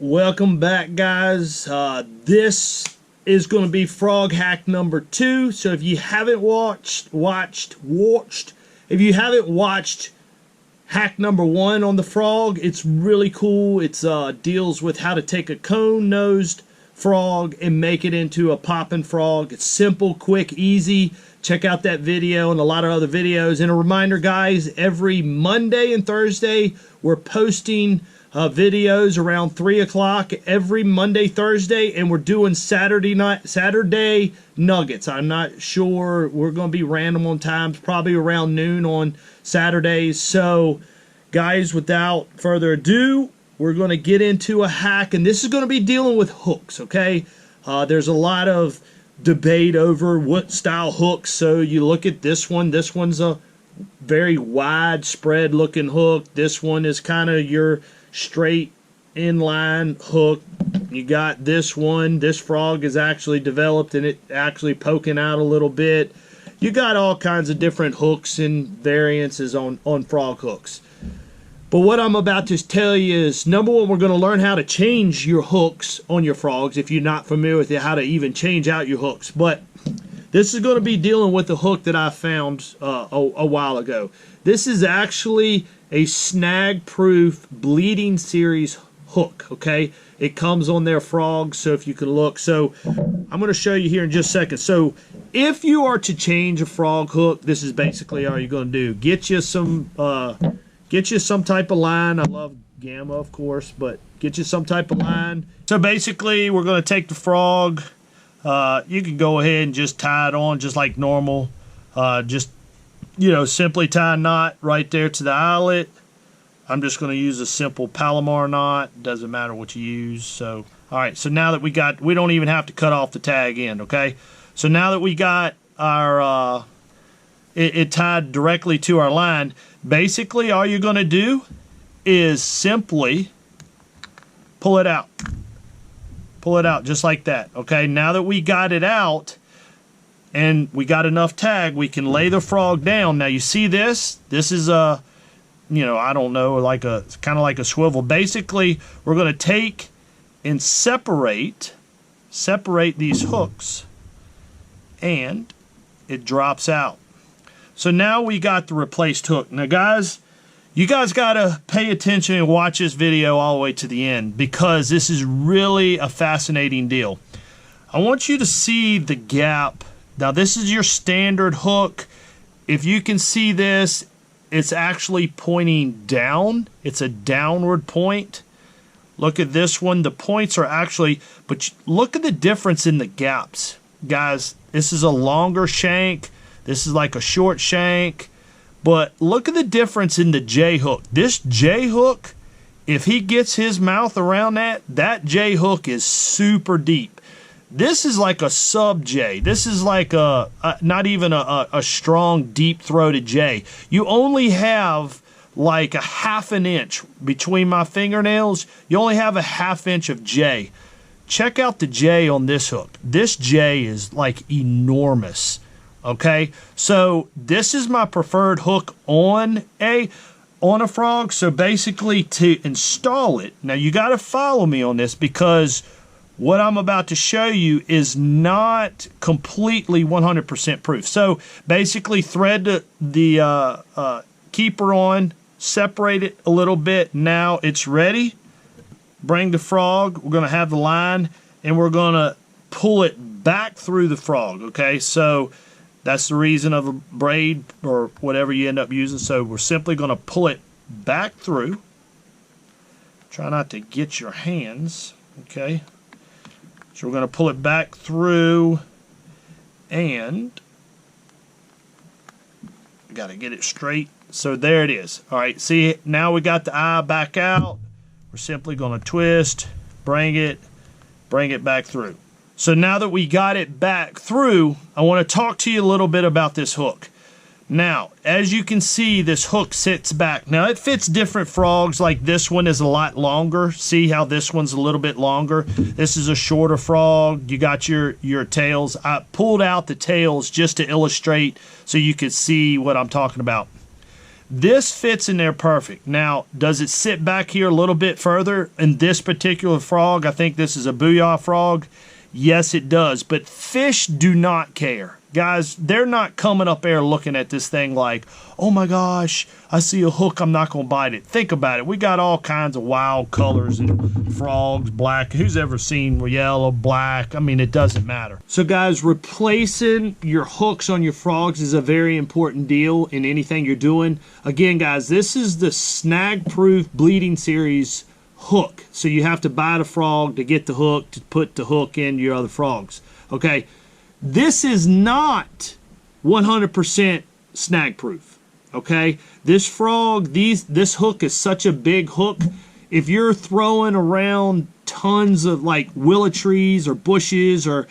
Welcome back, guys. This is going to be frog hack number 2. So if you haven't watched hack number 1 on the frog, it's really cool. It's deals with how to take a cone-nosed frog and make it into a popping frog. It's simple, quick, easy. Check out that video and a lot of other videos. And a reminder, guys, every Monday and Thursday we're posting videos around 3 o'clock every Monday, Thursday, and we're doing Saturday nuggets. I'm not sure. We're going to be random on times, probably around noon on Saturdays. So, guys, without further ado, we're going to get into a hack, and this is going to be dealing with hooks, okay? There's a lot of debate over what style hooks. So you look at this one. This one's a very widespread looking hook. This one is kind of your straight inline hook. You got this one. This frog is actually developed and it actually poking out a little bit. You got all kinds of different hooks and variances on frog hooks. But what I'm about to tell you is, number one, we're going to learn how to change your hooks on your frogs if you're not familiar with how to even change out your hooks. But this is going to be dealing with the hook that I found a while ago. This is actually a snag-proof bleeding series hook, okay? It comes on their frogs, so if you can look. So I'm going to show you here in just a second. So if you are to change a frog hook, this is basically all you're going to do. Get you some type of line. I love Gamma, of course, but get you some type of line. So basically, we're going to take the frog. You can go ahead and just tie it on just like normal. Simply tie a knot right there to the eyelet. I'm just going to use a simple Palomar knot. Doesn't matter what you use. So, all right. So now that we don't even have to cut off the tag end, okay? So now that we got our, it tied directly to our line, basically all you're going to do is simply pull it out. Pull it out just like that, okay? Now that we got it out, and we got enough tag, we can lay the frog down. Now you see this? This is a, I don't know, it's kind of like a swivel. Basically, we're going to take and separate these hooks, and it drops out. So now we got the replaced hook. Now guys, you guys got to pay attention and watch this video all the way to the end, because this is really a fascinating deal. I want you to see the gap. Now this is your standard hook. If you can see this, it's actually pointing down. It's a downward point. Look at this one. The points are actually, but look at the difference in the gaps. Guys, this is a longer shank. This is like a short shank. But look at the difference in the J hook. This J hook, if he gets his mouth around that J hook is super deep. This is like a sub J. This is like not even a strong, deep-throated J. You only have like a half an inch between my fingernails. You only have a half inch of J. Check out the J on this hook. This J is like enormous. Okay, so this is my preferred hook on a frog. So basically, to install it, now you got to follow me on this, because what I'm about to show you is not completely 100% proof. So basically, thread the keeper on, separate it a little bit. Now it's ready. Bring the frog. We're going to have the line, and we're going to pull it back through the frog. Okay, so that's the reason of a braid or whatever you end up using. So we're simply going to pull it back through. Try not to get your hands. Okay. So we're going to pull it back through, and got to get it straight. So there it is. All right. See, now we got the eye back out. We're simply going to twist, bring it back through. So now that we got it back through, I want to talk to you a little bit about this hook. Now, as you can see, this hook sits back. Now, it fits different frogs. Like this one is a lot longer. See how this one's a little bit longer? This is a shorter frog. You got your tails. I pulled out the tails just to illustrate so you could see what I'm talking about. This fits in there perfect. Now, does it sit back here a little bit further in this particular frog? I think this is a booyah frog. Yes, it does. But fish do not care. Guys, they're not coming up there looking at this thing like, oh my gosh, I see a hook, I'm not going to bite it. Think about it. We got all kinds of wild colors and frogs, black. Who's ever seen yellow, black? I mean, it doesn't matter. So guys, replacing your hooks on your frogs is a very important deal in anything you're doing. Again, guys, this is the Snag Proof Bleeding Series hook. So you have to buy the frog to get the hook to put the hook in your other frogs. Okay. This is not 100% snag proof, okay? This frog, this hook is such a big hook. If you're throwing around tons of like willow trees or bushes or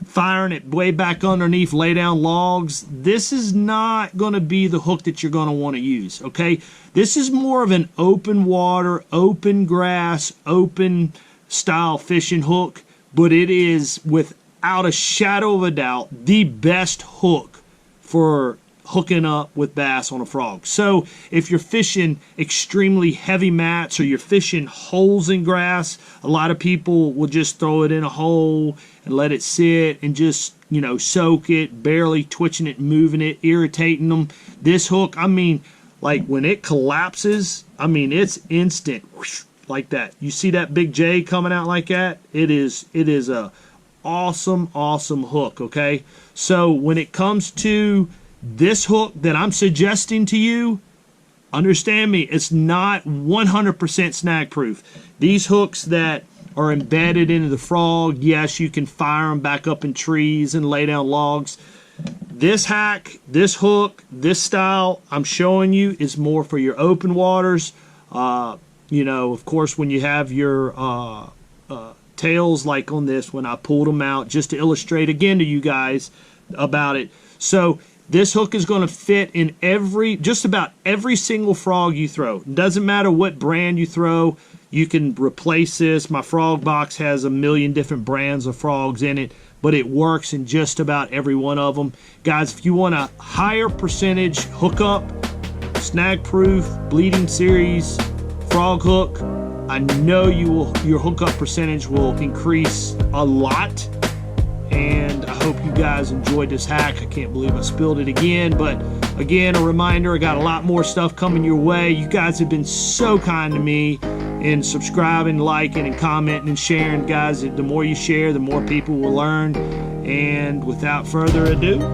firing it way back underneath lay down logs, this is not going to be the hook that you're going to want to use, okay? This is more of an open water, open grass, open style fishing hook, but it is without a shadow of a doubt the best hook for hooking up with bass on a frog. So if you're fishing extremely heavy mats or you're fishing holes in grass, a lot of people will just throw it in a hole and let it sit and just, you know, soak it, barely twitching it, moving it, irritating them. This hook, I mean, like when it collapses, I mean, it's instant like that. You see that big J coming out like that? It is a awesome hook, okay? So when it comes to this hook that I'm suggesting to you, understand me, it's not 100% snag proof. These hooks that are embedded into the frog, yes, you can fire them back up in trees and lay down logs. This hack, this hook, this style I'm showing you is more for your open waters. You know, of course, when you have your tails like on this, when I pulled them out, just to illustrate again to you guys about it. So this hook is going to fit in just about every single frog you throw. It doesn't matter what brand you throw, you can replace this. My frog box has a million different brands of frogs in it, but it works in just about every one of them. Guys, if you want a higher percentage hookup, snag proof, bleeding series, frog hook, I know your hookup percentage will increase a lot, and I hope you guys enjoyed this hack. I can't believe I spilled it again, but again, a reminder, I got a lot more stuff coming your way. You guys have been so kind to me in subscribing, liking, and commenting and sharing. Guys, the more you share, the more people will learn, and without further ado,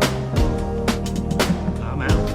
I'm out.